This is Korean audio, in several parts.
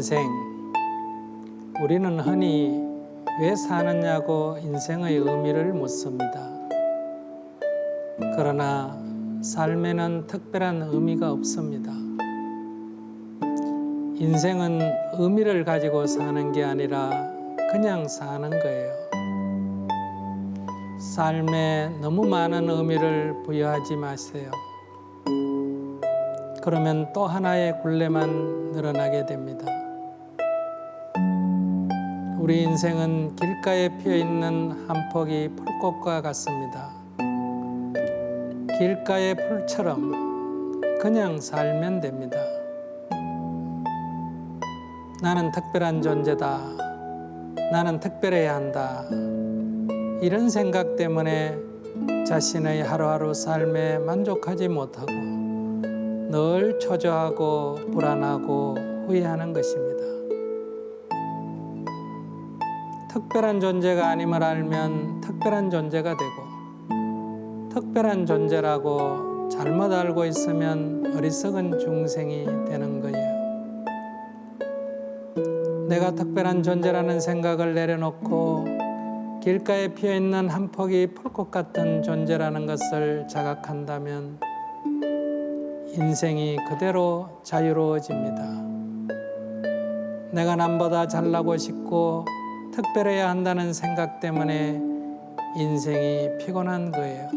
인생. 우리는 흔히 왜 사느냐고 인생의 의미를 묻습니다. 그러나 삶에는 특별한 의미가 없습니다. 인생은 의미를 가지고 사는 게 아니라 그냥 사는 거예요. 삶에 너무 많은 의미를 부여하지 마세요. 그러면 또 하나의 굴레만 늘어나게 됩니다. 우리 인생은 길가에 피어있는 한 폭의 풀꽃과 같습니다. 길가의 풀처럼 그냥 살면 됩니다. 나는 특별한 존재다. 나는 특별해야 한다. 이런 생각 때문에 자신의 하루하루 삶에 만족하지 못하고 늘 초조하고 불안하고 후회하는 것입니다. 특별한 존재가 아님을 알면 특별한 존재가 되고, 특별한 존재라고 잘못 알고 있으면 어리석은 중생이 되는 거예요. 내가 특별한 존재라는 생각을 내려놓고 길가에 피어있는 한 폭의 풀꽃 같은 존재라는 것을 자각한다면 인생이 그대로 자유로워집니다. 내가 남보다 잘나고 싶고 특별해야 한다는 생각 때문에 인생이 피곤한 거예요.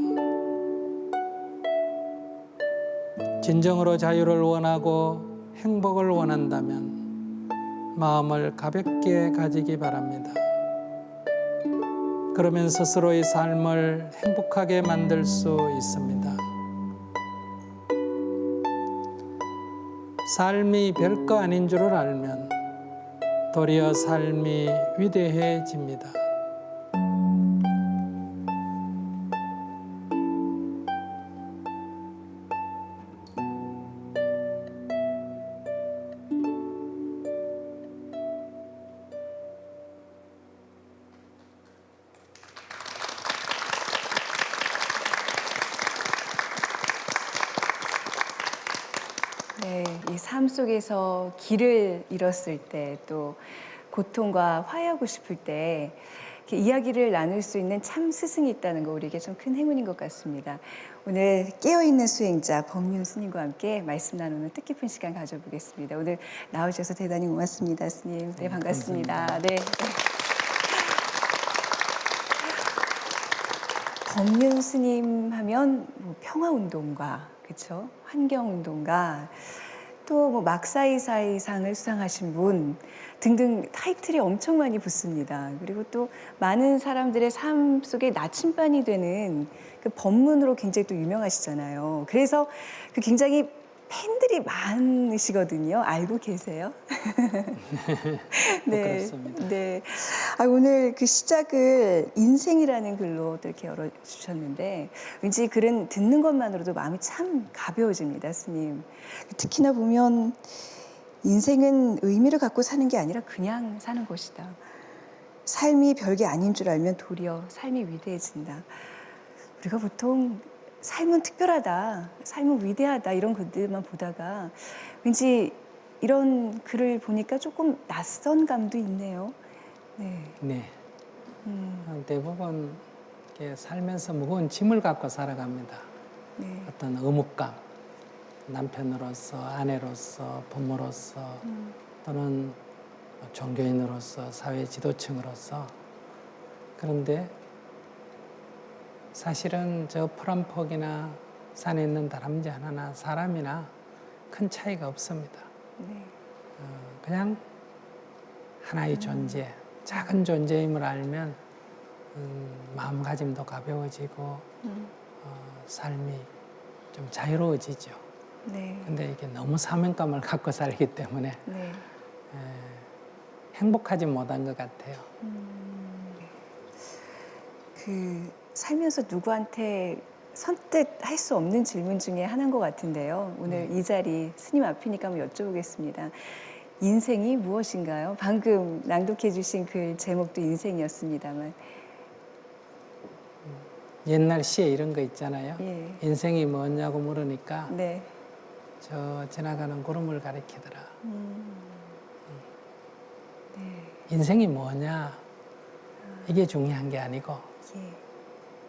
진정으로 자유를 원하고 행복을 원한다면 마음을 가볍게 가지기 바랍니다. 그러면 스스로의 삶을 행복하게 만들 수 있습니다. 삶이 별거 아닌 줄을 알면 도리어 삶이 위대해집니다. 네, 이 삶 속에서 길을 잃었을 때, 또 고통과 화해하고 싶을 때 이렇게 이야기를 나눌 수 있는 참 스승이 있다는 거 우리에게 좀 큰 행운인 것 같습니다. 오늘 깨어있는 수행자 법륜 스님과 함께 말씀 나누는 뜻깊은 시간 가져보겠습니다. 오늘 나오셔서 대단히 고맙습니다, 스님. 네, 반갑습니다. 네. 법륜 스님 하면 뭐 평화운동가, 그렇죠? 환경운동가, 또 뭐 막사이사이상을 수상하신 분 등등 타이틀이 엄청 많이 붙습니다. 그리고 또 많은 사람들의 삶 속에 나침반이 되는 그 법문으로 굉장히 또 유명하시잖아요. 그래서 그 굉장히 팬들이 많으시거든요. 알고 계세요? 네, 그렇습니다. 네. 오늘 그 시작을 인생이라는 글로 또 이렇게 열어주셨는데, 왠지 이 글은 듣는 것만으로도 마음이 참 가벼워집니다, 스님. 특히나 보면 인생은 의미를 갖고 사는 게 아니라 그냥 사는 것이다. 삶이 별게 아닌 줄 알면 도리어 삶이 위대해진다. 우리가 보통 삶은 특별하다, 삶은 위대하다 이런 글들만 보다가 왠지 이런 글을 보니까 조금 낯선 감도 있네요. 네. 네. 대부분 이렇게 살면서 무거운 짐을 갖고 살아갑니다. 네. 어떤 의무감, 남편으로서, 아내로서, 부모로서, 또는 종교인으로서, 사회 지도층으로서. 그런데 사실은 저 푸른 폭이나 산에 있는 다람쥐 하나나 사람이나 큰 차이가 없습니다. 네. 그냥 하나의 존재, 작은 존재임을 알면 마음가짐도 가벼워지고 삶이 좀 자유로워지죠. 네. 근데 이게 너무 사명감을 갖고 살기 때문에 네. 행복하지 못한 것 같아요. 그 살면서 누구한테 선뜻 할 수 없는 질문 중에 하나인 것 같은데요. 오늘 이 자리 스님 앞이니까 한번 여쭤보겠습니다. 인생이 무엇인가요? 방금 낭독해 주신 글 제목도 인생이었습니다만. 옛날 시에 이런 거 있잖아요. 예. 인생이 뭐냐고 물으니까 네. 저 지나가는 구름을 가리키더라. 네. 인생이 뭐냐 이게 중요한 게 아니고 예.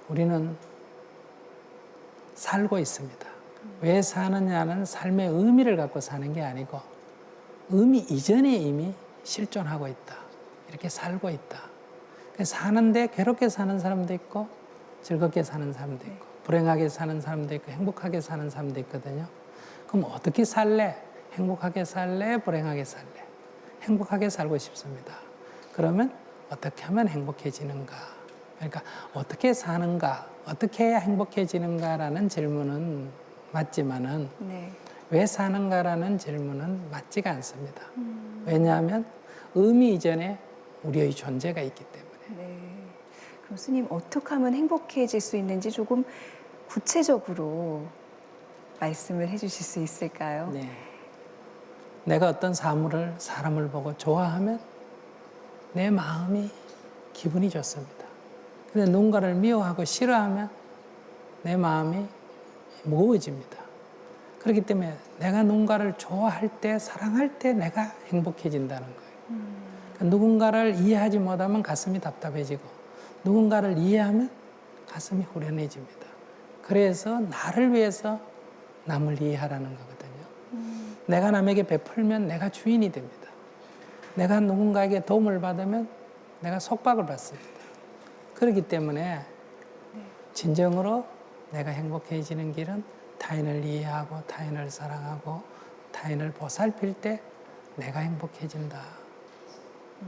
우리는 살고 있습니다. 왜 사느냐는 삶의 의미를 갖고 사는 게 아니고 의미 이전에 이미 실존하고 있다. 이렇게 살고 있다. 사는데 괴롭게 사는 사람도 있고 즐겁게 사는 사람도 있고 불행하게 사는 사람도 있고 행복하게 사는 사람도 있거든요. 그럼 어떻게 살래? 행복하게 살래? 불행하게 살래? 행복하게 살고 싶습니다. 그러면 어떻게 하면 행복해지는가? 그러니까 어떻게 사는가? 어떻게 해야 행복해지는가라는 질문은 맞지만은 네. 왜 사는가라는 질문은 맞지가 않습니다. 왜냐하면 의미 이전에 우리의 존재가 있기 때문에. 네. 그럼 스님 어떻게 하면 행복해질 수 있는지 조금 구체적으로 말씀을 해주실 수 있을까요? 네. 내가 어떤 사람을 보고 좋아하면 내 마음이 기분이 좋습니다. 근데 누군가를 미워하고 싫어하면 내 마음이 무거워집니다. 그렇기 때문에 내가 누군가를 좋아할 때, 사랑할 때 내가 행복해진다는 거예요. 그러니까 누군가를 이해하지 못하면 가슴이 답답해지고 누군가를 이해하면 가슴이 후련해집니다. 그래서 나를 위해서 남을 이해하라는 거거든요. 내가 남에게 베풀면 내가 주인이 됩니다. 내가 누군가에게 도움을 받으면 내가 속박을 받습니다. 그렇기 때문에 진정으로 내가 행복해지는 길은 타인을 이해하고 타인을 사랑하고 타인을 보살필 때 내가 행복해진다.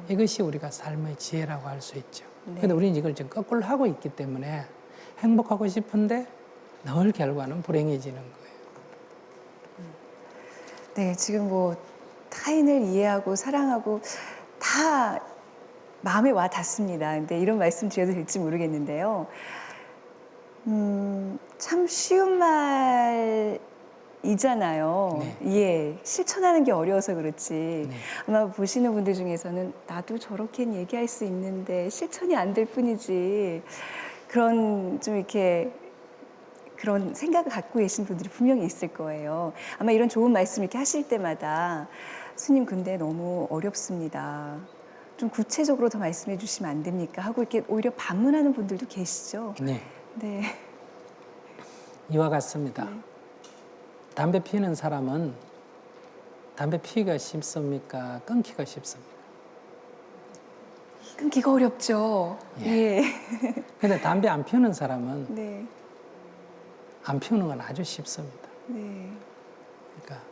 이것이 우리가 삶의 지혜라고 할 수 있죠. 그런데 우리는 이걸 지금 거꾸로 하고 있기 때문에 행복하고 싶은데 늘 결과는 불행해지는 거예요. 네, 지금 뭐 타인을 이해하고 사랑하고 다 마음에 와 닿습니다. 근데 이런 말씀 드려도 될지 모르겠는데요. 참 쉬운 말이잖아요. 네. 예, 실천하는 게 어려워서 그렇지. 네. 아마 보시는 분들 중에서는 나도 저렇게 얘기할 수 있는데 실천이 안 될 뿐이지. 그런 좀 이렇게 그런 생각을 갖고 계신 분들이 분명히 있을 거예요. 아마 이런 좋은 말씀 이렇게 하실 때마다 스님 근데 너무 어렵습니다. 좀 구체적으로 더 말씀해 주시면 안 됩니까? 하고 이렇게 오히려 반문하는 분들도 계시죠. 네. 네. 이와 같습니다. 담배 피우는 사람은 담배 피우기가 쉽습니까? 끊기가 쉽습니까? 끊기가 어렵죠. 예. 근데 담배 안 피우는 사람은 네. 안 피우는 건 아주 쉽습니다. 네. 그러니까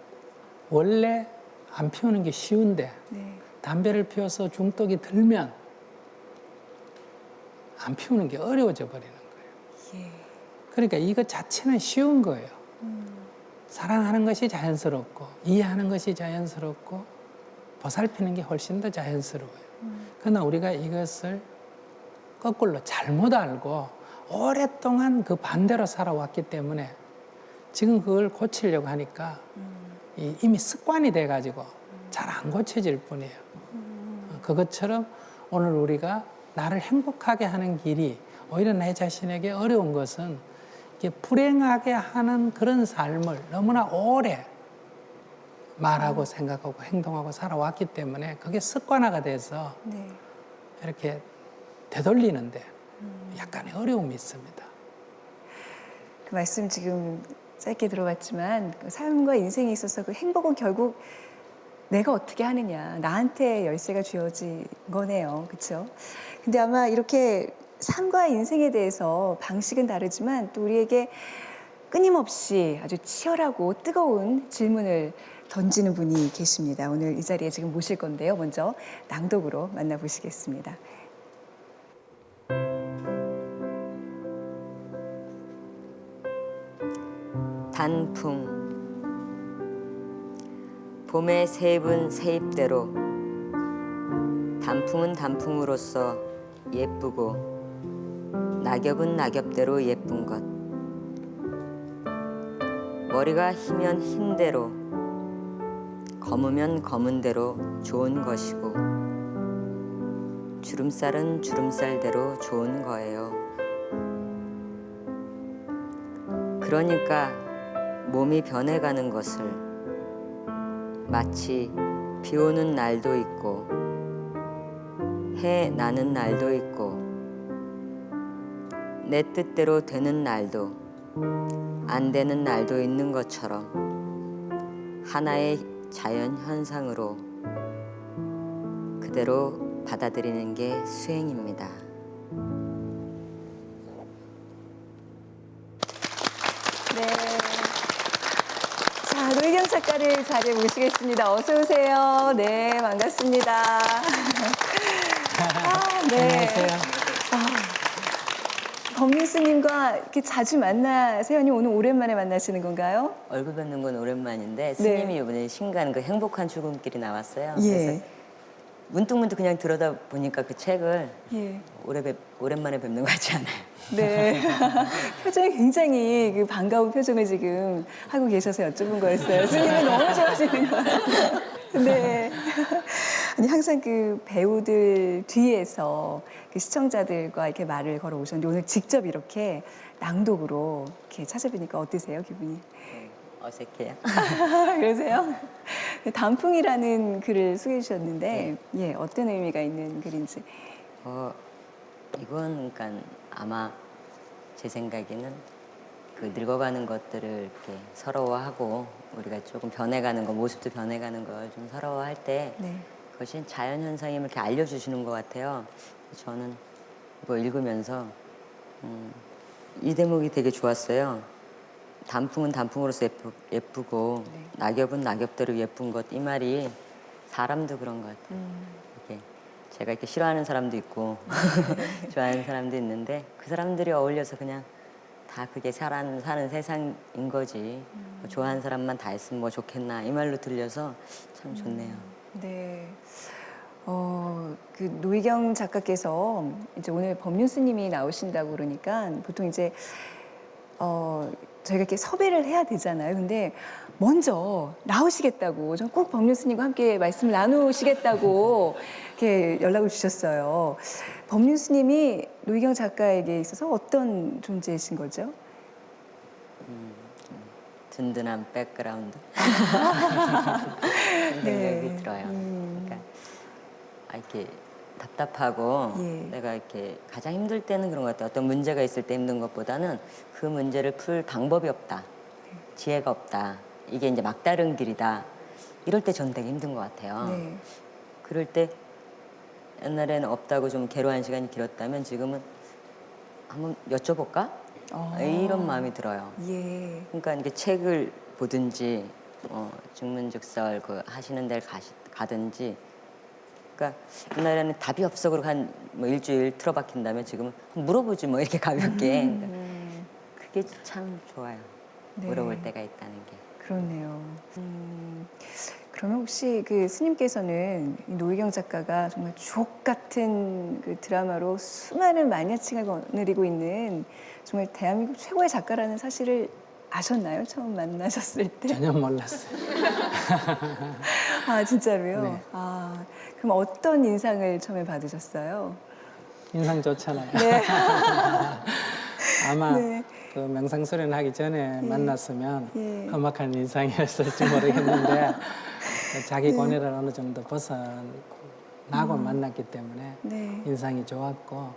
원래 안 피우는 게 쉬운데 네. 담배를 피워서 중독이 들면 안 피우는 게 어려워져 버리는 거예요. 예. 그러니까 이것 자체는 쉬운 거예요. 사랑하는 것이 자연스럽고 이해하는 것이 자연스럽고 보살피는 게 훨씬 더 자연스러워요. 그러나 우리가 이것을 거꾸로 잘못 알고 오랫동안 그 반대로 살아왔기 때문에 지금 그걸 고치려고 하니까 이미 습관이 돼가지고 잘 안 고쳐질 뿐이에요. 그것처럼 오늘 우리가 나를 행복하게 하는 길이 오히려 내 자신에게 어려운 것은 이렇게 불행하게 하는 그런 삶을 너무나 오래 말하고 생각하고 행동하고 살아왔기 때문에 그게 습관화가 돼서 네. 이렇게 되돌리는데 약간의 어려움이 있습니다. 그 말씀 지금 짧게 들어봤지만 그 삶과 인생에 있어서 그 행복은 결국 내가 어떻게 하느냐, 나한테 열쇠가 쥐어진 거네요. 그렇죠? 근데 아마 이렇게 삶과 인생에 대해서 방식은 다르지만 또 우리에게 끊임없이 아주 치열하고 뜨거운 질문을 던지는 분이 계십니다. 오늘 이 자리에 지금 모실 건데요. 먼저 낭독으로 만나보시겠습니다. 단풍 봄의 세분 세입대로 단풍은 단풍으로서 예쁘고 낙엽은 낙엽대로 예쁜 것. 머리가 희면 흰대로, 검으면 검은 대로 좋은 것이고, 주름살은 주름살대로 좋은 거예요. 그러니까 몸이 변해가는 것을 마치 비 오는 날도 있고 해 나는 날도 있고 내 뜻대로 되는 날도 안 되는 날도 있는 것처럼 하나의 자연 현상으로 그대로 받아들이는 게 수행입니다. 네. 자, 노희경 작가를 자리에 모시겠습니다. 어서 오세요. 네, 반갑습니다. 네. 안녕하세요. 법륜스님과 이렇게 자주 만나세요? 아니면 오늘 오랜만에 만나시는 건가요? 얼굴 뵙는 건 오랜만인데 스님이 이번에 신간 그 행복한 출근길이 나왔어요. 그래서 문득문득 그냥 들여다 보니까 그 책을 예. 오랜만에 뵙는 것 같지 않아요? 네. 표정이 굉장히 그 반가운 표정을 지금 하고 계셔서 여쭤본 거였어요. 스님이 너무 좋아하시는 거예요. 네. 아니, 항상 그 배우들 뒤에서 그 시청자들과 이렇게 말을 걸어 오셨는데 오늘 직접 이렇게 낭독으로 이렇게 찾아뵈니까 어떠세요, 기분이? 어색해요. 그러세요? 단풍이라는 글을 소개해 주셨는데, 예, 어떤 의미가 있는 글인지. 이건 그러니까 아마 제 생각에는 그 늙어가는 것들을 이렇게 서러워하고 우리가 조금 변해가는 거, 모습도 변해가는 걸 좀 서러워할 때 네. 그것이 자연 현상임을 이렇게 알려주시는 것 같아요. 저는 이거 읽으면서 이 대목이 되게 좋았어요. 단풍은 단풍으로서 예쁘고 낙엽은 낙엽대로 예쁜 것. 이 말이 사람도 그런 것 같아요. 이게 제가 이렇게 싫어하는 사람도 있고 좋아하는 사람도 있는데 그 사람들이 어울려서 그냥 다 그게 사는 세상인 거지. 뭐 좋아하는 사람만 다 했으면 뭐 좋겠나 이 말로 들려서 참 좋네요. 네. 그 노희경 작가께서 이제 오늘 법륜스님이 나오신다고 그러니까 보통 이제 저희가 이렇게 섭외를 해야 되잖아요. 근데 먼저 나오시겠다고, 전 꼭 법륜스님과 함께 말씀을 나누시겠다고 이렇게 연락을 주셨어요. 법륜스님이 노희경 작가에게 있어서 어떤 존재이신 거죠? 든든한 백그라운드 그런 생각이 들어요. 그러니까 이렇게 답답하고 내가 이렇게 가장 힘들 때는 그런 것 같아요. 어떤 문제가 있을 때 힘든 것보다는 그 문제를 풀 방법이 없다, 지혜가 없다, 이게 이제 막다른 길이다, 이럴 때 전 되게 힘든 것 같아요. 그럴 때 옛날에는 없다고 좀 괴로운 시간이 길었다면 지금은 한번 여쭤볼까? 이런 마음이 들어요. 그러니까 이게 책을 보든지 증문즉설 그 하시는 데를 가든지, 그러니까 옛날에는 답이 없어 그러고 한 뭐 일주일 틀어박힌다면 지금은 물어보지 뭐 이렇게 가볍게. 그러니까 그게 참 좋아요. 물어볼 때가 있다는 게. 그렇네요. 그러면 혹시 그 스님께서는 이 노희경 작가가 정말 주옥 같은 그 드라마로 수많은 마니아층을 거느리고 있는 정말 대한민국 최고의 작가라는 사실을 아셨나요? 처음 만나셨을 때? 전혀 몰랐어요. 아, 진짜로요? 네. 아, 그럼 어떤 인상을 처음에 받으셨어요? 인상 좋잖아요. 네. 아마 네. 그 명상 수련 하기 전에 만났으면 예. 험악한 인상이었을지 모르겠는데 자기 고뇌를 어느 정도 벗어나고 만났기 때문에 네. 인상이 좋았고,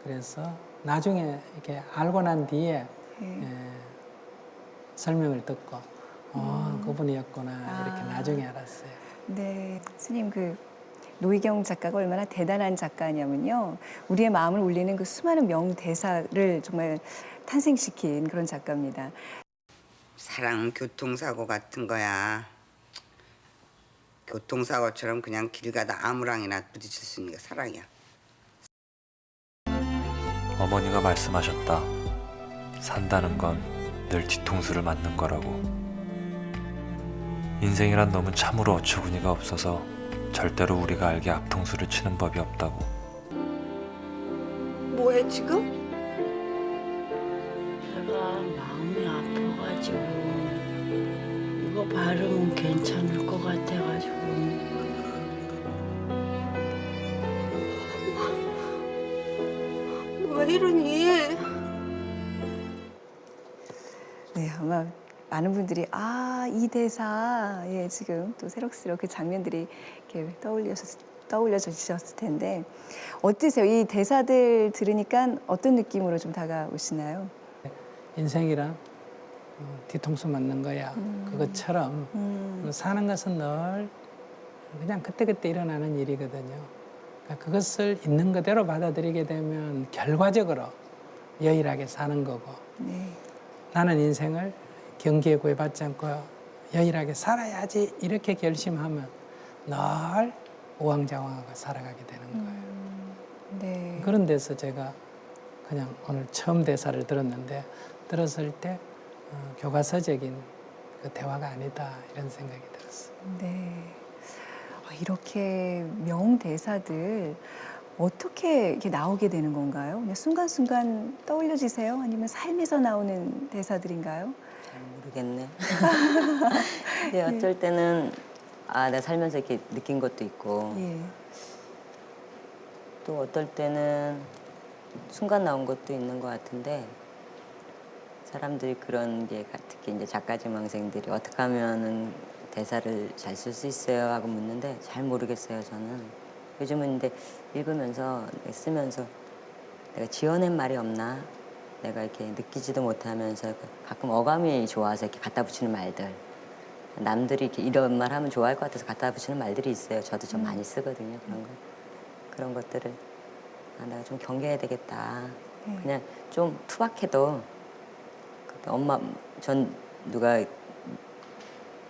그래서 나중에 이렇게 알고 난 뒤에 설명을 듣고 그분이었구나 이렇게 나중에 알았어요. 네, 스님 그 노희경 작가가 얼마나 대단한 작가냐면요, 우리의 마음을 울리는 그 수많은 명대사를 정말 탄생시킨 그런 작가입니다. 사랑은 교통사고 같은 거야. 교통사고처럼 그냥 길 가다 아무랑이나 부딪힐 수 있는 게 사랑이야. 어머니가 말씀하셨다. 산다는 건 늘 뒤통수를 맞는 거라고. 인생이란 놈은 참으로 어처구니가 없어서 절대로 우리가 알게 앞통수를 치는 법이 없다고. 뭐해 지금? 제가 마음이 아파가지고 이거 바르면 괜찮을 것 같아가지고. 왜 이러니? 네, 아마 많은 분들이 이 대사 예, 지금 또 새록새록 그 장면들이 이렇게 떠올려지셨을 텐데 어떠세요? 이 대사들 들으니까 어떤 느낌으로 좀 다가오시나요? 인생이란 뒤통수 맞는 거야. 그것처럼 사는 것은 늘 그냥 그때그때 일어나는 일이거든요. 그러니까 그것을 있는 그대로 받아들이게 되면 결과적으로 여일하게 사는 거고 네. 나는 인생을 경기에 구애받지 않고 여일하게 살아야지 이렇게 결심하면 늘 우왕좌왕하고 살아가게 되는 거예요. 네. 그런 데서 제가 그냥 오늘 처음 대사를 들었는데 들었을 때 교과서적인 그 대화가 아니다 이런 생각이 들었어요. 네. 이렇게 명대사들 어떻게 이렇게 나오게 되는 건가요? 그냥 순간순간 떠올려지세요? 아니면 삶에서 나오는 대사들인가요? 잘 모르겠네. 근데 어쩔 때는 내가 살면서 이렇게 느낀 것도 있고 예. 또 어떨 때는 순간 나온 것도 있는 것 같은데 사람들이 그런 게 특히 이제 작가 지망생들이 어떻게 하면은 대사를 잘 쓸 수 있어요 하고 묻는데 잘 모르겠어요 저는. 요즘은 근데 읽으면서 쓰면서 내가 지어낸 말이 없나 내가 이렇게 느끼지도 못하면서 가끔 어감이 좋아서 이렇게 갖다 붙이는 말들 남들이 이렇게 이런 말 하면 좋아할 것 같아서 갖다 붙이는 말들이 있어요. 저도 좀 많이 쓰거든요 그런 것들을 내가 좀 경계해야 되겠다. 그냥 좀 투박해도 엄마 전 누가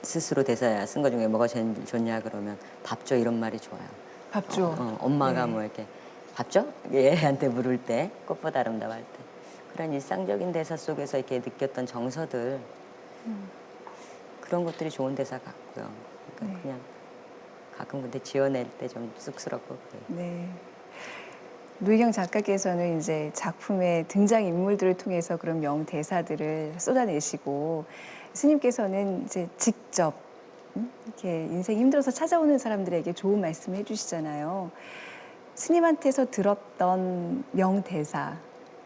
스스로 대사 쓴 거 중에 뭐가 제일 좋냐 그러면 밥 줘 이런 말이 좋아요. 밥 줘. 엄마가 네. 뭐 이렇게 밥 줘? 얘한테 물을 때 꽃보다 아름다워 할 때 그런 일상적인 대사 속에서 이렇게 느꼈던 정서들 그런 것들이 좋은 대사 같고요. 그러니까 네. 그냥 가끔 근데 지어낼 때 좀 쑥스럽고 그래요. 네. 노희경 작가께서는 이제 작품의 등장 인물들을 통해서 그런 명대사들을 쏟아내시고 스님께서는 이제 직접 이렇게 인생이 힘들어서 찾아오는 사람들에게 좋은 말씀을 해주시잖아요. 스님한테서 들었던 명대사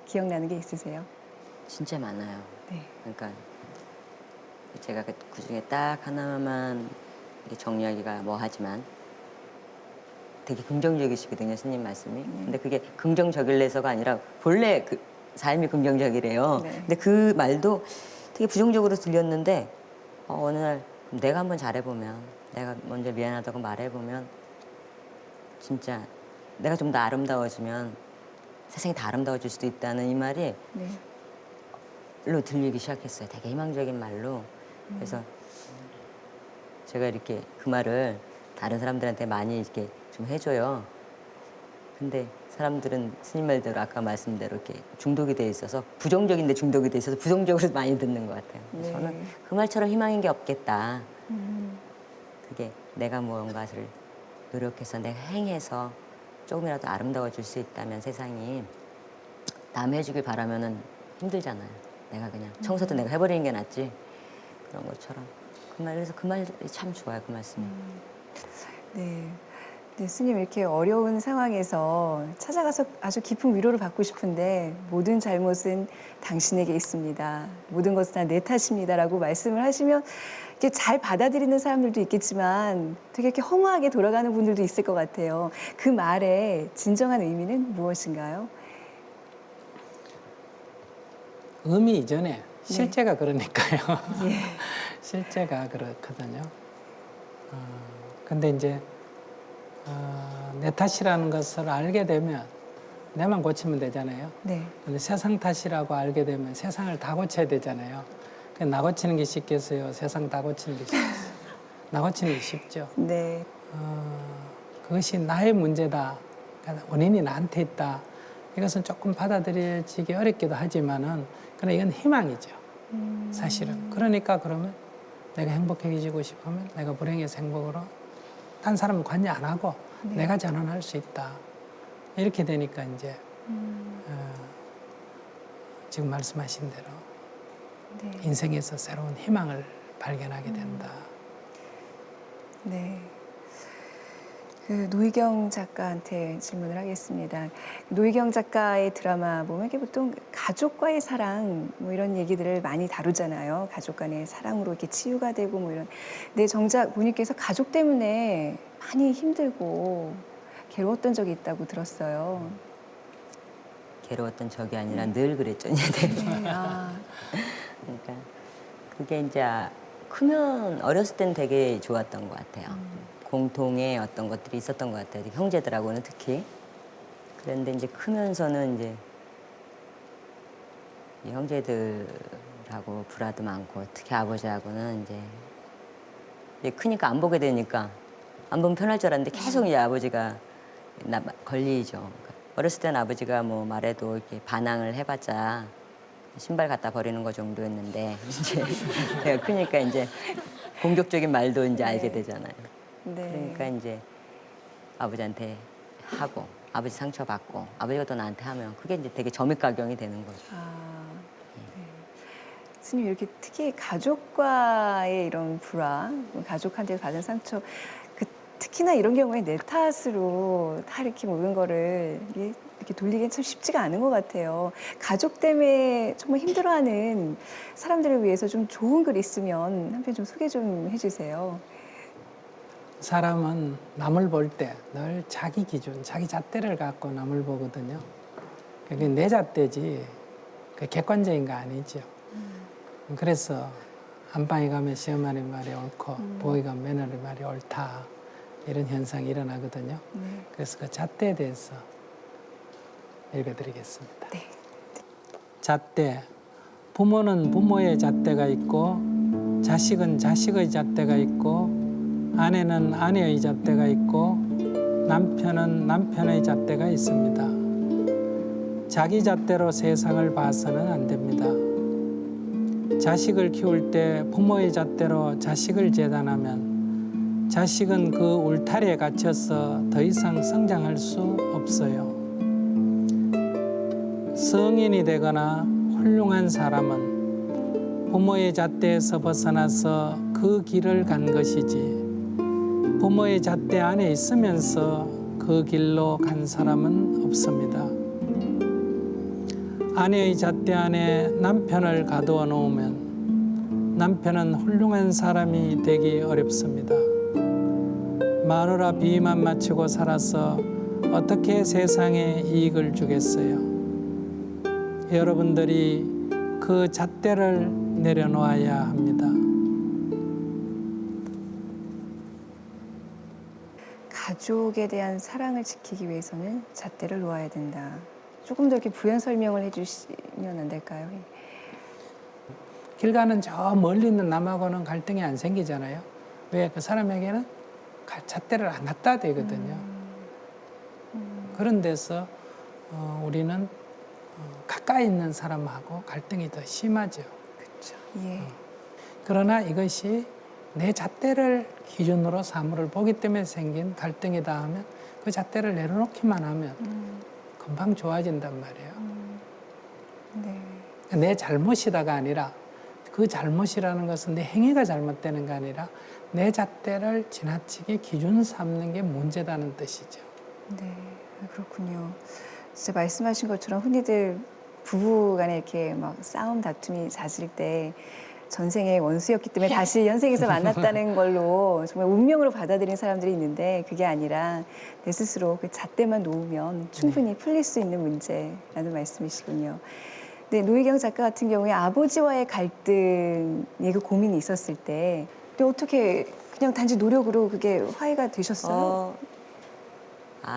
기억나는 게 있으세요? 진짜 많아요. 네. 그러니까 제가 그 중에 딱 하나만 정리하기가 뭐하지만 되게 긍정적이시거든요, 스님 말씀이. 근데 그게 긍정적일래서가 아니라 본래 그 삶이 긍정적이래요. 네. 근데 그 말도 되게 부정적으로 들렸는데 어느 날 내가 한번 잘해보면 내가 먼저 미안하다고 말해보면 진짜 내가 좀 더 아름다워지면 세상이 다 아름다워질 수도 있다는 이 말이 네. 로 들리기 시작했어요. 되게 희망적인 말로. 그래서 제가 이렇게 그 말을 다른 사람들한테 많이 이렇게 좀 해줘요. 근데 사람들은 스님 말대로 아까 말씀대로 이렇게 중독이 돼 있어서 부정적인데 중독이 돼 있어서 부정적으로 많이 듣는 것 같아요. 네. 저는 그 말처럼 희망인 게 없겠다. 그게 내가 무언가를 노력해서 내가 행해서 조금이라도 아름다워질 수 있다면 세상이 남 해주길 바라면은 힘들잖아요. 내가 그냥 청소도 내가 해버리는 게 낫지. 그런 것처럼 그 말, 그래서 그 말이 참 좋아요. 그 말씀이. 네. 네, 스님 이렇게 어려운 상황에서 찾아가서 아주 깊은 위로를 받고 싶은데 모든 잘못은 당신에게 있습니다. 모든 것은 다 내 탓입니다라고 말씀을 하시면 이렇게 잘 받아들이는 사람들도 있겠지만 되게 이렇게 허무하게 돌아가는 분들도 있을 것 같아요. 그 말의 진정한 의미는 무엇인가요? 의미 이전에 실제가 그러니까요. 실제가 그렇거든요. 근데 이제 내 탓이라는 것을 알게 되면 내만 고치면 되잖아요. 네. 근데 세상 탓이라고 알게 되면 세상을 다 고쳐야 되잖아요. 그냥 나 고치는 게 쉽겠어요? 세상 다 고치는 게 쉽겠어요? 나 고치는 게 쉽죠. 네. 그것이 나의 문제다. 그러니까 원인이 나한테 있다. 이것은 조금 받아들여지기 어렵기도 하지만은 그러나 이건 희망이죠. 사실은. 그러니까 그러면 내가 행복해지고 싶으면 내가 불행해서 행복으로 딴 사람은 관여 안 하고 네. 내가 전환할 수 있다. 이렇게 되니까 이제 지금 말씀하신 대로 네. 인생에서 새로운 희망을 발견하게 된다. 네. 그 노희경 작가한테 질문을 하겠습니다. 노희경 작가의 드라마 보면 이게 보통 가족과의 사랑 뭐 이런 얘기들을 많이 다루잖아요. 가족 간의 사랑으로 이렇게 치유가 되고 뭐 이런. 근데 정작 본인께서 가족 때문에 많이 힘들고 괴로웠던 적이 있다고 들었어요. 괴로웠던 적이 아니라 늘 그랬죠. 이제. 네. 아, 그러니까 그게 이제 크면 어렸을 땐 되게 좋았던 것 같아요. 공통의 어떤 것들이 있었던 것 같아요. 형제들하고는 특히. 그런데 이제 크면서는 이제 이 형제들하고 불화도 많고 특히 아버지하고는 이제 크니까 안 보게 되니까 안 보면 편할 줄 알았는데 계속 이제 아버지가 걸리죠. 그러니까 어렸을 땐 아버지가 뭐 말해도 이렇게 반항을 해봤자 신발 갖다 버리는 거 정도였는데 이제 제가 크니까 이제 공격적인 말도 이제 알게 되잖아요. 네. 그러니까 이제 아버지한테 하고 아버지 상처받고 아버지가 또 나한테 하면 그게 이제 되게 점입가경이 되는 거죠. 아, 네. 스님 이렇게 특히 가족과의 이런 불화, 가족한테 받은 상처, 특히나 이런 경우에 내 탓으로 다 이렇게 모든 거를 이렇게 돌리기는 참 쉽지가 않은 것 같아요. 가족 때문에 정말 힘들어하는 사람들을 위해서 좀 좋은 글 있으면 한 편 좀 소개 좀 해주세요. 사람은 남을 볼 때 늘 자기 기준, 자기 잣대를 갖고 남을 보거든요. 그게 내 잣대지 그 객관적인 거 아니죠. 그래서 안방에 가면 시어머니 말이 옳고 부엌에 가면 며느리 말이 옳다. 이런 현상이 일어나거든요. 네. 그래서 그 잣대에 대해서 읽어드리겠습니다. 네. 잣대. 부모는 부모의 잣대가 있고 자식은 자식의 잣대가 있고 아내는 아내의 잣대가 있고 남편은 남편의 잣대가 있습니다. 자기 잣대로 세상을 봐서는 안 됩니다. 자식을 키울 때 부모의 잣대로 자식을 재단하면 자식은 그 울타리에 갇혀서 더 이상 성장할 수 없어요. 성인이 되거나 훌륭한 사람은 부모의 잣대에서 벗어나서 그 길을 간 것이지 부모의 잣대 안에 있으면서 그 길로 간 사람은 없습니다. 아내의 잣대 안에 남편을 가두어 놓으면 남편은 훌륭한 사람이 되기 어렵습니다. 마누라 비위만 맞추고 살아서 어떻게 세상에 이익을 주겠어요? 여러분들이 그 잣대를 내려놓아야 합니다. 가족에 대한 사랑을 지키기 위해서는 잣대를 놓아야 된다. 조금 더 이렇게 부연 설명을 해주시면 안 될까요? 길 가는 저 멀리 있는 남하고는 갈등이 안 생기잖아요. 왜? 그 사람에게는 잣대를 안 갖다 대거든요. 그런 데서 우리는 가까이 있는 사람하고 갈등이 더 심하죠. 그렇죠. 예. 그러나 이것이 내 잣대를 기준으로 사물을 보기 때문에 생긴 갈등이다 하면 그 잣대를 내려놓기만 하면 금방 좋아진단 말이에요. 네. 내 잘못이다가 아니라 그 잘못이라는 것은 내 행위가 잘못되는 게 아니라 내 잣대를 지나치게 기준 삼는 게 문제다는 뜻이죠. 네, 그렇군요. 진짜 말씀하신 것처럼 흔히들 부부간에 이렇게 막 싸움 다툼이 잦을 때 전생의 원수였기 때문에 다시 현생에서 만났다는 걸로 정말 운명으로 받아들이는 사람들이 있는데 그게 아니라 내 스스로 그 잣대만 놓으면 충분히 풀릴 수 있는 문제라는 말씀이시군요. 네, 노희경 작가 같은 경우에 아버지와의 갈등에 그 고민이 있었을 때 또 어떻게 그냥 단지 노력으로 그게 화해가 되셨어요?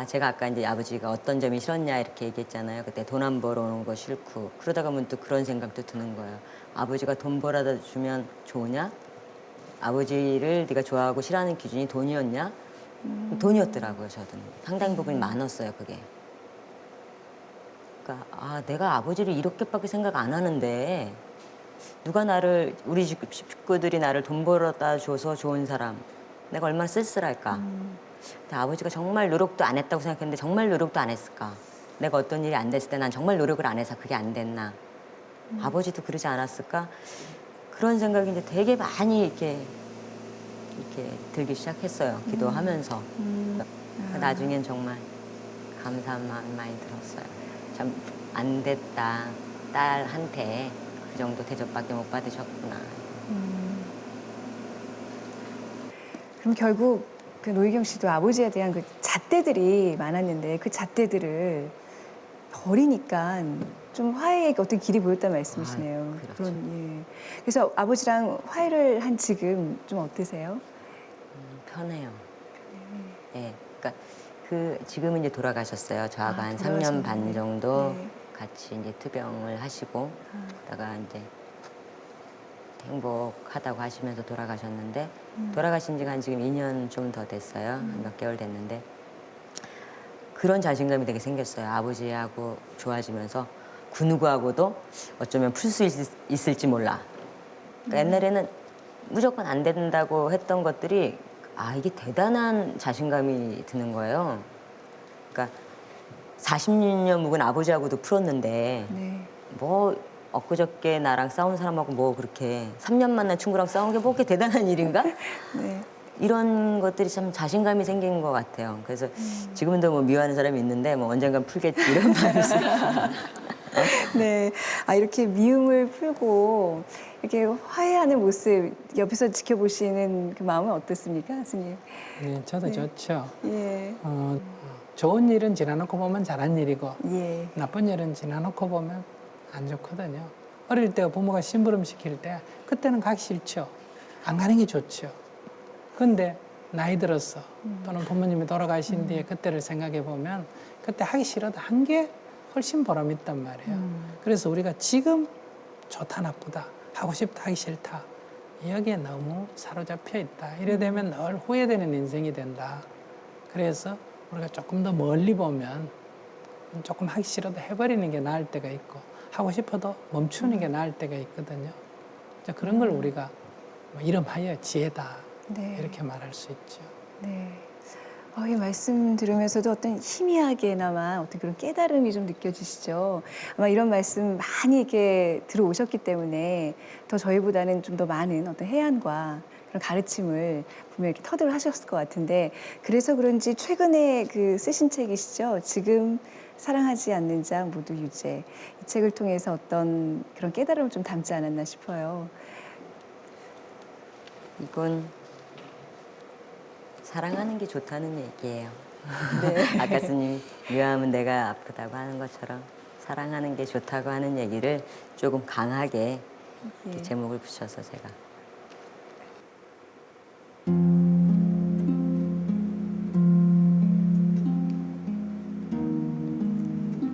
제가 아까 이제 아버지가 어떤 점이 싫었냐 이렇게 얘기했잖아요. 그때 돈 안 벌어오는 거 싫고 그러다가 문득 그런 생각도 드는 거예요. 아버지가 돈 벌어다 주면 좋으냐? 아버지를 네가 좋아하고 싫어하는 기준이 돈이었냐? 돈이었더라고요. 저도 상당히 부분이 많았어요. 그게. 그러니까 내가 아버지를 이렇게밖에 생각 안 하는데 누가 나를 우리 식구들이 나를 돈 벌어다 줘서 좋은 사람 내가 얼마나 쓸쓸할까. 근데 아버지가 정말 노력도 안 했다고 생각했는데 정말 노력도 안 했을까. 내가 어떤 일이 안 됐을 때 난 정말 노력을 안 해서 그게 안 됐나. 아버지도 그러지 않았을까. 그런 생각이 이제 되게 많이 이렇게 들기 시작했어요. 기도하면서. 나중엔 정말 감사한 마음이 많이 들었어요. 참 안 됐다. 딸한테 그 정도 대접밖에 못 받으셨구나. 그럼 결국 그 노희경 씨도 아버지에 대한 그 잣대들이 많았는데 그 잣대들을 버리니까 좀 화해의 어떤 길이 보였단 말씀이시네요. 그렇죠. 예. 그래서 아버지랑 화해를 한 지금 좀 어떠세요? 편해요. 예. 그러니까 그 지금은 이제 돌아가셨어요. 저하고 한 3년 반 돌아가셨는데. 정도 네. 같이 이제 투병을 하시고 그러다가 이제 행복하다고 하시면서 돌아가셨는데 돌아가신 지가 한 지금 2년 좀 더 됐어요. 한 몇 개월 됐는데 그런 자신감이 되게 생겼어요. 아버지하고 좋아지면서 그 누구하고도 어쩌면 풀 수 있을지 몰라. 그러니까 옛날에는 무조건 안 된다고 했던 것들이 이게 대단한 자신감이 드는 거예요. 그러니까 40년 묵은 아버지하고도 풀었는데 네. 뭐 엊그저께 나랑 싸운 사람하고 뭐 그렇게 3년 만난 친구랑 싸운 게 뭐 그렇게 대단한 일인가? 네. 이런 것들이 참 자신감이 생긴 것 같아요. 그래서 지금도 뭐 미워하는 사람이 있는데 뭐 언젠간 풀겠지 이런 마음이 있어요. 네. 이렇게 미움을 풀고 이렇게 화해하는 모습 옆에서 지켜보시는 그 마음은 어떻습니까, 스님? 네, 저도 네. 좋죠. 예. 좋은 일은 지나놓고 보면 잘한 일이고 예. 나쁜 일은 지나놓고 보면 안 좋거든요. 어릴 때 부모가 심부름 시킬 때 그때는 가기 싫죠. 안 가는 게 좋죠. 근데 나이 들어서 또는 부모님이 돌아가신 뒤에 그때를 생각해 보면 그때 하기 싫어도 한 게 훨씬 보람 있단 말이에요. 그래서 우리가 지금 좋다 나쁘다 하고 싶다 하기 싫다 여기에 너무 사로잡혀 있다. 이래 되면 늘 후회되는 인생이 된다. 그래서 우리가 조금 더 멀리 보면 조금 하기 싫어도 해버리는 게 나을 때가 있고 하고 싶어도 멈추는 게 나을 때가 있거든요. 그런 걸 우리가 이름하여 지혜다 네. 이렇게 말할 수 있죠. 네. 이 말씀 들으면서도 어떤 희미하게나마 어떤 그런 깨달음이 좀 느껴지시죠. 아마 이런 말씀 많이 이렇게 들어오셨기 때문에 더 저희보다는 좀 더 많은 어떤 해안과 그런 가르침을 분명히 이렇게 터득을 하셨을 것 같은데 그래서 그런지 최근에 그 쓰신 책이시죠. 지금 사랑하지 않는 자 모두 유죄. 이 책을 통해서 어떤 그런 깨달음을 좀 담지 않았나 싶어요. 이건 사랑하는 게 좋다는 얘기예요. 네. 아까 스님 미워하면 내가 아프다고 하는 것처럼 사랑하는 게 좋다고 하는 얘기를 조금 강하게 이렇게 제목을 붙여서 제가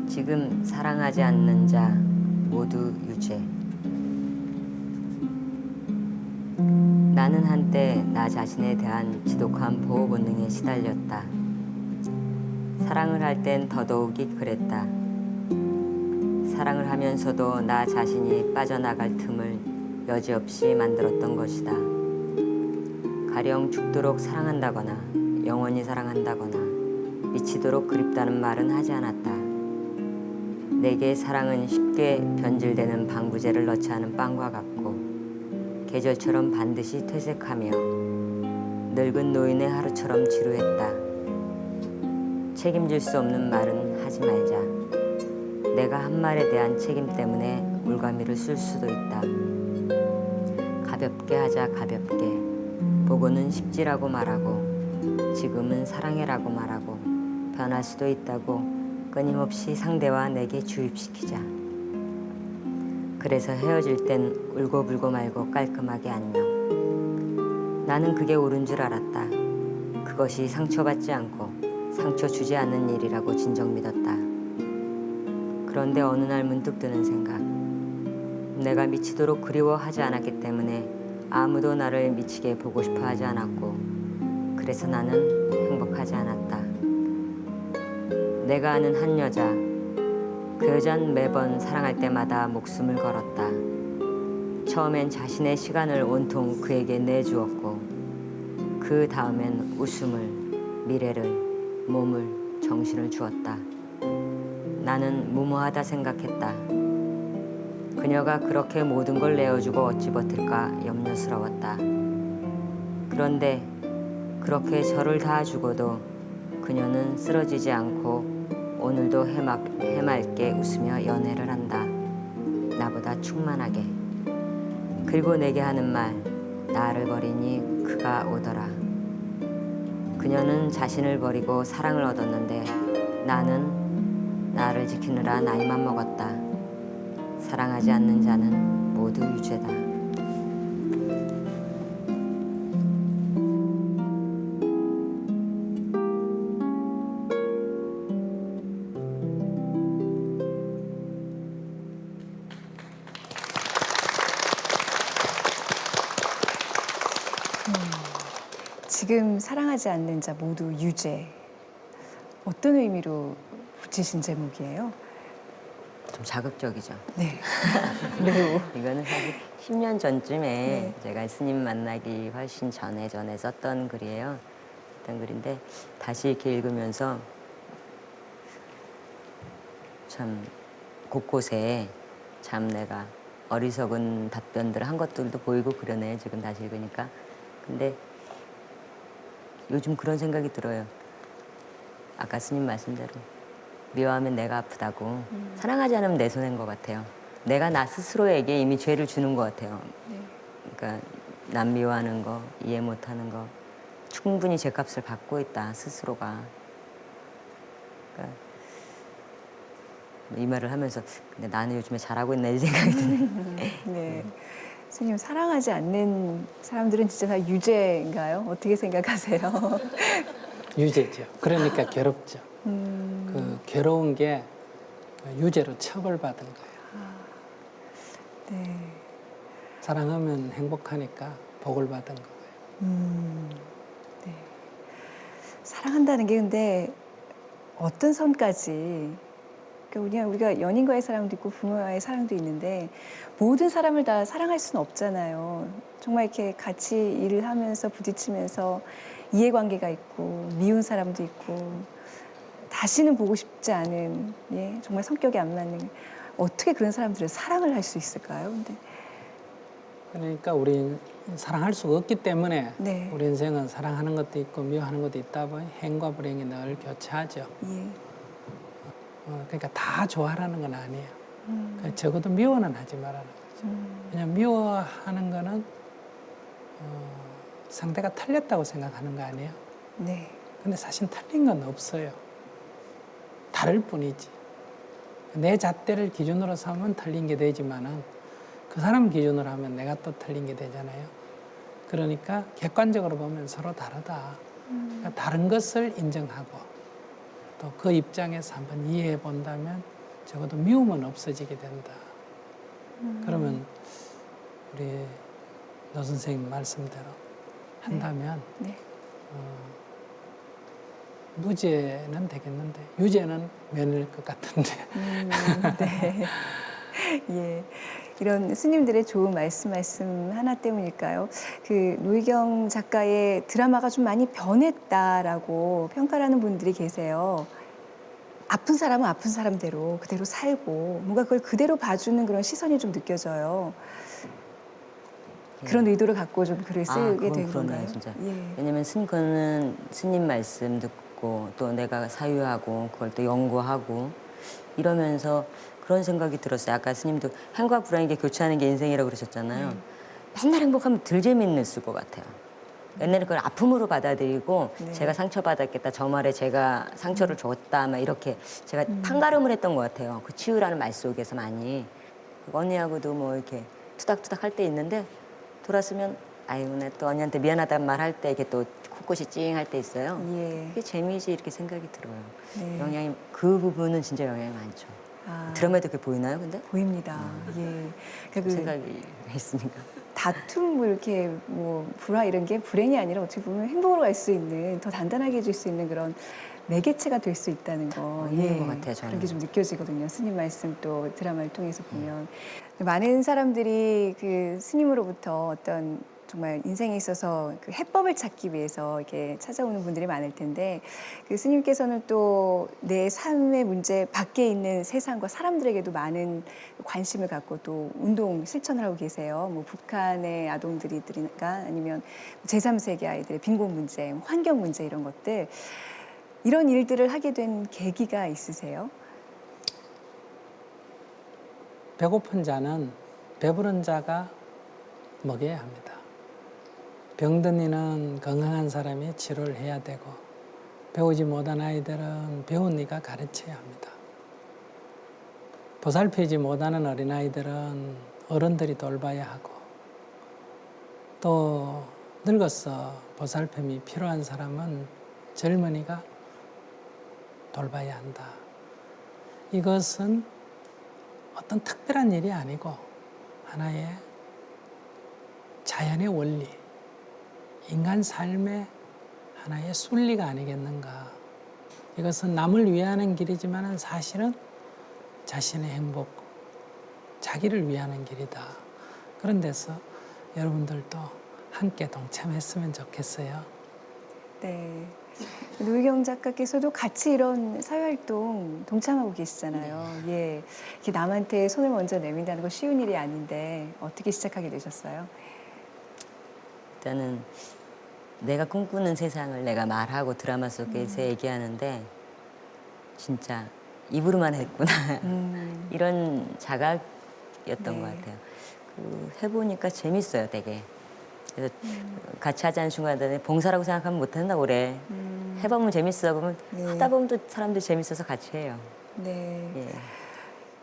지금 사랑하지 않는 자 모두 유죄. 나는 한때 나 자신에 대한 지독한 보호 본능에 시달렸다. 사랑을 할 땐 더더욱이 그랬다. 사랑을 하면서도 나 자신이 빠져나갈 틈을 여지없이 만들었던 것이다. 가령 죽도록 사랑한다거나 영원히 사랑한다거나 미치도록 그립다는 말은 하지 않았다. 내게 사랑은 쉽게 변질되는 방부제를 넣지 않은 빵과 같고 계절처럼 반드시 퇴색하며 늙은 노인의 하루처럼 지루했다. 책임질 수 없는 말은 하지 말자. 내가 한 말에 대한 책임 때문에 올가미를 쓸 수도 있다. 가볍게 하자 가볍게. 보고는 십지라고 말하고 지금은 사랑해라고 말하고 변할 수도 있다고 끊임없이 상대와 내게 주입시키자. 그래서 헤어질 땐 울고불고 말고 깔끔하게 안녕. 나는 그게 옳은 줄 알았다. 그것이 상처받지 않고 상처 주지 않는 일이라고 진정 믿었다. 그런데 어느 날 문득 드는 생각. 내가 미치도록 그리워하지 않았기 때문에 아무도 나를 미치게 보고 싶어 하지 않았고 그래서 나는 행복하지 않았다. 내가 아는 한 여자. 그 여자는 매번 사랑할 때마다 목숨을 걸었다. 처음엔 자신의 시간을 온통 그에게 내주었고 그 그 다음엔 웃음을, 미래를, 몸을, 정신을 주었다. 나는 무모하다 생각했다. 그녀가 그렇게 모든 걸 내어주고 어찌 버틸까 염려스러웠다. 그런데 그렇게 저를 다 주고도 그녀는 쓰러지지 않고 오늘도 해맑게 웃으며 연애를 한다. 나보다 충만하게. 그리고 내게 하는 말, 나를 버리니 그가 오더라. 그녀는 자신을 버리고 사랑을 얻었는데 나는 나를 지키느라 나이만 먹었다. 사랑하지 않는 자는 모두 유죄다. 지금 사랑하지 않는 자 모두 유죄. 어떤 의미로 붙이신 제목이에요? 좀 자극적이죠. 네. 매우. 이거는 사실 10년 전쯤에 네. 제가 스님 만나기 훨씬 전에 썼던 글이에요. 어떤 글인데 다시 이렇게 읽으면서 참 곳곳에 참 내가 어리석은 답변들을 한 것들도 보이고 그러네 지금 다시 읽으니까. 근데 요즘 그런 생각이 들어요. 아까 스님 말씀대로 미워하면 내가 아프다고. 사랑하지 않으면 내 손해인 것 같아요. 내가 나 스스로에게 이미 죄를 주는 것 같아요. 네. 그러니까 남 미워하는 거, 이해 못하는 거 충분히 죄값을 받고 있다 스스로가. 그러니까 이 말을 하면서 근데 나는 요즘에 잘하고 있나 이 생각이 드네. 네. 스님, 사랑하지 않는 사람들은 진짜 다 유죄인가요? 어떻게 생각하세요? 유죄죠. 그러니까 괴롭죠. 그 괴로운 게 유죄로 처벌받은 거예요. 네. 사랑하면 행복하니까 복을 받은 거예요. 네. 사랑한다는 게 근데 어떤 선까지, 그러니까 우리가 연인과의 사랑도 있고 부모와의 사랑도 있는데 모든 사람을 다 사랑할 수는 없잖아요. 정말 이렇게 같이 일을 하면서 부딪히면서 이해관계가 있고 미운 사람도 있고 다시는 보고 싶지 않은, 예, 정말 성격이 안 맞는, 어떻게 그런 사람들을 사랑을 할 수 있을까요? 근데 그러니까 우리 사랑할 수가 없기 때문에 네. 우리 인생은 사랑하는 것도 있고 미워하는 것도 있다 보니 행과 불행이 늘 교차하죠. 예. 그러니까 다 좋아하라는 건 아니에요. 그러니까 적어도 미워는 하지 말라는 거죠. 왜냐하면 미워하는 거는 상대가 틀렸다고 생각하는 거 아니에요. 네. 근데 사실 틀린 건 없어요. 다를 뿐이지. 내 잣대를 기준으로 삼으면 틀린 게 되지만은 그 사람 기준으로 하면 내가 또 틀린 게 되잖아요. 그러니까 객관적으로 보면 서로 다르다. 그러니까 다른 것을 인정하고 또 그 입장에서 한번 이해해 본다면 적어도 미움은 없어지게 된다. 그러면 우리 노 선생님 말씀대로 한다면 네. 무죄는 되겠는데 유죄는 면할 것 같은데. 네. 예. 이런 스님들의 좋은 말씀 하나 때문일까요? 그 노희경 작가의 드라마가 좀 많이 변했다라고 평가를 하는 분들이 계세요. 아픈 사람은 아픈 사람대로 그대로 살고 뭔가 그걸 그대로 봐주는 그런 시선이 좀 느껴져요. 그런 의도를 갖고 좀 글을 쓰게 된 그건 건가요? 그러네요, 진짜. 예. 왜냐면 그는 스님 말씀 듣고 또 내가 사유하고 그걸 또 연구하고 이러면서 그런 생각이 들었어요. 아까 스님도 행과 불행에게 교차하는 게 인생이라고 그러셨잖아요. 맨날 행복하면 덜 재밌을 것 같아요. 옛날에 그걸 아픔으로 받아들이고 네. 제가 상처받았겠다. 저 말에 제가 상처를 줬다. 막 이렇게 제가 판가름을 했던 것 같아요. 그 치유라는 말 속에서 많이. 언니하고도 뭐 이렇게 투닥투닥 할 때 있는데 돌았으면 아유, 나 또 언니한테 미안하다는 말 할 때 이렇게 또 코끝이 찡할 때 있어요. 예. 그게 재미지 이렇게 생각이 들어요. 네. 영향이 그 부분은 진짜 영향이 많죠. 드라마에도 그게 보이나요, 근데? 보입니다. 예. 그 그 생각이 있으니까. 다툼, 뭐 이렇게 뭐 불화 이런 게 불행이 아니라 어떻게 보면 행복으로 갈 수 있는, 더 단단하게 해줄 수 있는 그런 매개체가 될 수 있다는 거. 있는 것 같아요, 저는. 그런 게 좀 느껴지거든요. 스님 말씀 또 드라마를 통해서 보면. 많은 사람들이 그 스님으로부터 어떤 정말 인생에 있어서 그 해법을 찾기 위해서 이렇게 찾아오는 분들이 많을 텐데 그 스님께서는 또 내 삶의 문제 밖에 있는 세상과 사람들에게도 많은 관심을 갖고 또 운동 실천을 하고 계세요. 뭐 북한의 아동들이니까 아니면 제3세계 아이들의 빈곤 문제, 환경 문제 이런 것들 이런 일들을 하게 된 계기가 있으세요? 배고픈 자는 배부른 자가 먹여야 합니다. 병든 이는 건강한 사람이 치료를 해야 되고 배우지 못한 아이들은 배운 이가 가르쳐야 합니다. 보살피지 못하는 어린아이들은 어른들이 돌봐야 하고 또 늙어서 보살핌이 필요한 사람은 젊은이가 돌봐야 한다. 이것은 어떤 특별한 일이 아니고 하나의 자연의 원리, 인간 삶의 하나의 순리가 아니겠는가. 이것은 남을 위하는 길이지만 사실은 자신의 행복, 자기를 위하는 길이다. 그런 데서 여러분들도 함께 동참했으면 좋겠어요. 네. 노희경 작가께서도 같이 이런 사회활동 동참하고 계시잖아요. 예. 이렇게 남한테 손을 먼저 내민다는 건 쉬운 일이 아닌데 어떻게 시작하게 되셨어요? 일단은 내가 꿈꾸는 세상을 내가 말하고 드라마 속에서 얘기하는데 진짜 입으로만 했구나 이런 자각이었던 네. 것 같아요. 그 해보니까 재밌어요, 되게. 그래서 같이 하자는 순간에 봉사라고 생각하면 못한다 그래. 해보면 재밌어. 그러면 네. 하다 보면 또 사람들 재밌어서 같이 해요. 네. 예.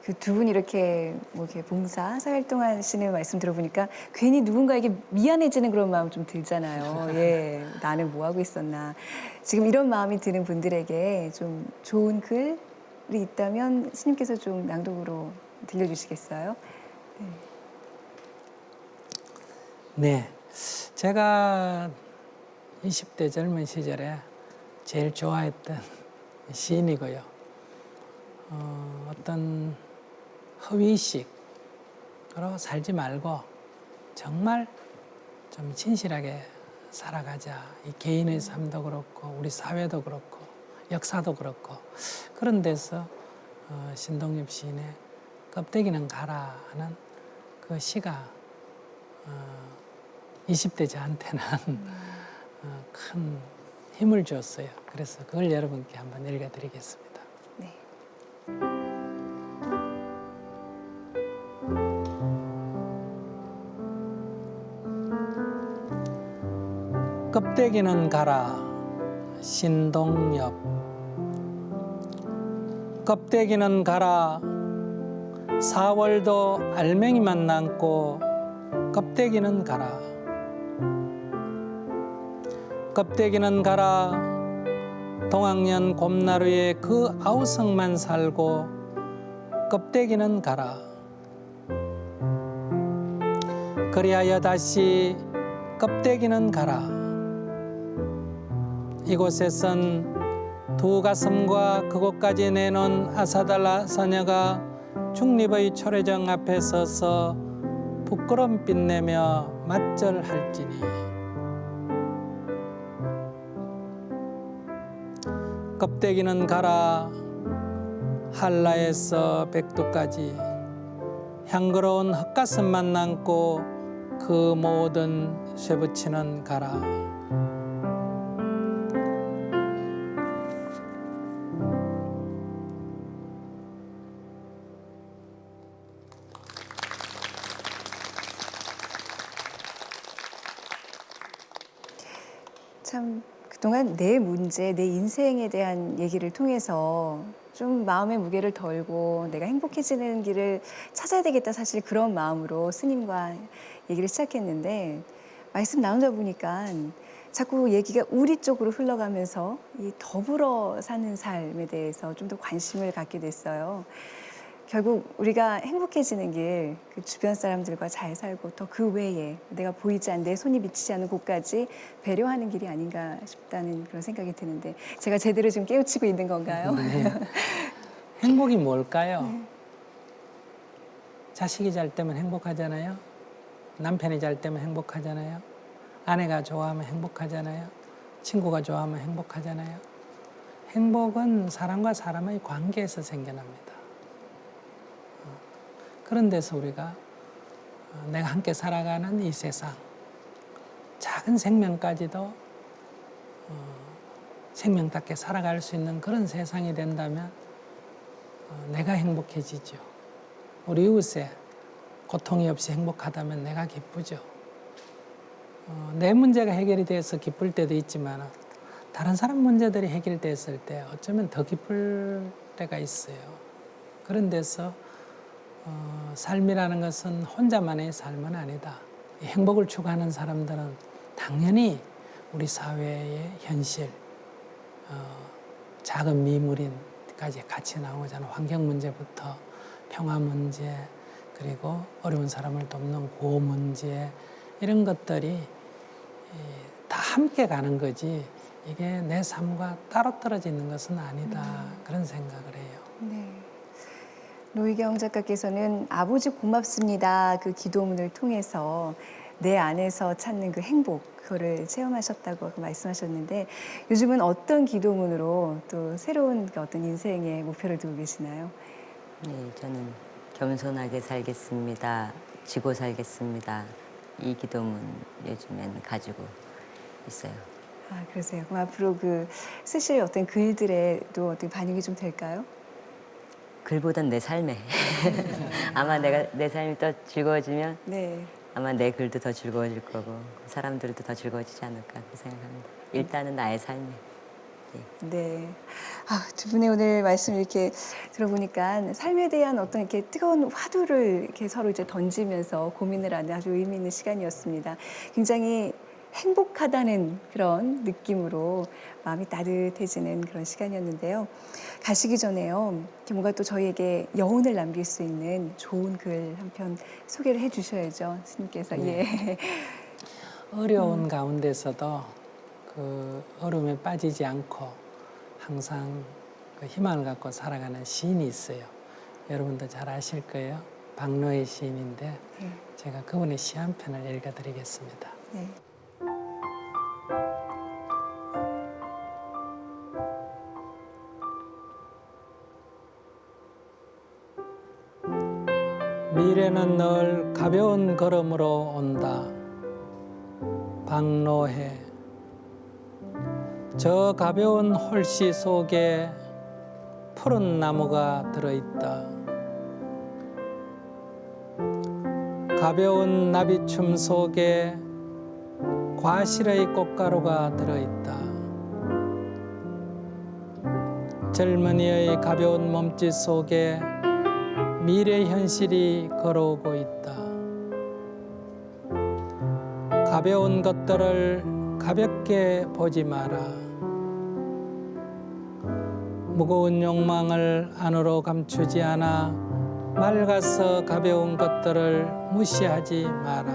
그 두 분이 이렇게 뭐 이렇게 봉사, 사활동하시는 말씀 들어보니까 괜히 누군가에게 미안해지는 그런 마음 좀 들잖아요. 예, 나는 뭐 하고 있었나. 지금 이런 마음이 드는 분들에게 좀 좋은 글이 있다면 스님께서 좀 낭독으로 들려주시겠어요? 네, 제가 20대 젊은 시절에 제일 좋아했던 시인이고요. 어떤 허위식으로 살지 말고 정말 좀 진실하게 살아가자. 이 개인의 삶도 그렇고 우리 사회도 그렇고 역사도 그렇고 그런 데서 신동엽 시인의 껍데기는 가라 하는 그 시가 20대 저한테는 큰 힘을 줬어요. 그래서 그걸 여러분께 한번 읽어드리겠습니다. 네. 껍데기는 가라 신동엽. 껍데기는 가라 4월도 알맹이만 남고 껍데기는 가라. 껍데기는 가라 동학년 곰나루에 그 아우성만 살고 껍데기는 가라. 그리하여 다시 껍데기는 가라. 이곳에선 두 가슴과 그곳까지 내놓은 아사달라 서녀가 중립의 초래정 앞에 서서 부끄럼 빛내며 맞절할지니 껍데기는 가라 한라에서 백두까지 향그러운 헛가슴만 남고 그 모든 쇠붙이는 가라. 참 그동안 내 문제, 내 인생에 대한 얘기를 통해서 좀 마음의 무게를 덜고 내가 행복해지는 길을 찾아야 되겠다 사실 그런 마음으로 스님과 얘기를 시작했는데 말씀 나누다 보니까 자꾸 얘기가 우리 쪽으로 흘러가면서 이 더불어 사는 삶에 대해서 좀 더 관심을 갖게 됐어요. 결국 우리가 행복해지는 길, 그 주변 사람들과 잘 살고 더 그 외에 내가 보이지 않는 내 손이 미치지 않는 곳까지 배려하는 길이 아닌가 싶다는 그런 생각이 드는데 제가 제대로 지금 깨우치고 있는 건가요? 네. 행복이 뭘까요? 자식이 잘 때면 행복하잖아요. 남편이 잘 때면 행복하잖아요. 아내가 좋아하면 행복하잖아요. 친구가 좋아하면 행복하잖아요. 행복은 사람과 사람의 관계에서 생겨납니다. 그런 데서 우리가 내가 함께 살아가는 이 세상, 작은 생명까지도 생명답게 살아갈 수 있는 그런 세상이 된다면 내가 행복해지죠. 우리 이웃에 고통이 없이 행복하다면 내가 기쁘죠. 내 문제가 해결이 돼서 기쁠 때도 있지만 다른 사람 문제들이 해결됐을 때 어쩌면 더 기쁠 때가 있어요. 그런 데서 삶이라는 것은 혼자만의 삶은 아니다. 이 행복을 추구하는 사람들은 당연히 우리 사회의 현실, 작은 미물인까지 같이 나오잖아요. 환경 문제부터 평화 문제, 그리고 어려운 사람을 돕는 구호 문제, 이런 것들이 다 함께 가는 거지 이게 내 삶과 따로 떨어져 있는 것은 아니다. 그런 생각을 해요. 네. 노희경 작가께서는 아버지 고맙습니다. 그 기도문을 통해서 내 안에서 찾는 그 행복, 그거를 체험하셨다고 말씀하셨는데 요즘은 어떤 기도문으로 또 새로운 그 어떤 인생의 목표를 두고 계시나요? 네, 저는 겸손하게 살겠습니다. 지고 살겠습니다. 이 기도문 요즘엔 가지고 있어요. 아, 그러세요. 그럼 앞으로 그 쓰실 어떤 글들에도 어떤 반영이 좀 될까요? 글보단 내 삶에. 아마 내 삶이 더 즐거워지면 네. 아마 내 글도 더 즐거워질 거고 사람들도 더 즐거워지지 않을까 그렇게 생각합니다. 일단은 나의 삶에. 네. 아, 두 분의 오늘 말씀 이렇게 들어보니까 삶에 대한 어떤 이렇게 뜨거운 화두를 이렇게 서로 이제 던지면서 고민을 하는 아주 의미 있는 시간이었습니다. 굉장히 행복하다는 그런 느낌으로 마음이 따뜻해지는 그런 시간이었는데요. 가시기 전에요. 이렇게 뭔가 또 저희에게 여운을 남길 수 있는 좋은 글 한 편 소개를 해 주셔야죠. 스님께서. 네. 예. 어려운 가운데서도 그 어려움에 빠지지 않고 항상 그 희망을 갖고 살아가는 시인이 있어요. 여러분도 잘 아실 거예요. 박노해 시인인데 네. 제가 그분의 시 한 편을 읽어드리겠습니다. 네. 미래는 늘 가벼운 걸음으로 온다. 박노해. 저 가벼운 홀씨 속에 푸른 나무가 들어있다. 가벼운 나비춤 속에 과실의 꽃가루가 들어있다. 젊은이의 가벼운 몸짓 속에 미래 현실이 걸어오고 있다. 가벼운 것들을 가볍게 보지 마라. 무거운 욕망을 안으로 감추지 않아 맑아서 가벼운 것들을 무시하지 마라.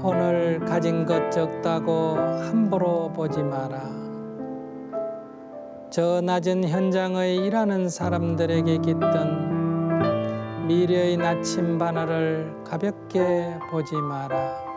오늘 가진 것 적다고 함부로 보지 마라. 저 낮은 현장의 일하는 사람들에게 깃든 미래의 나침 바늘을 가볍게 보지 마라.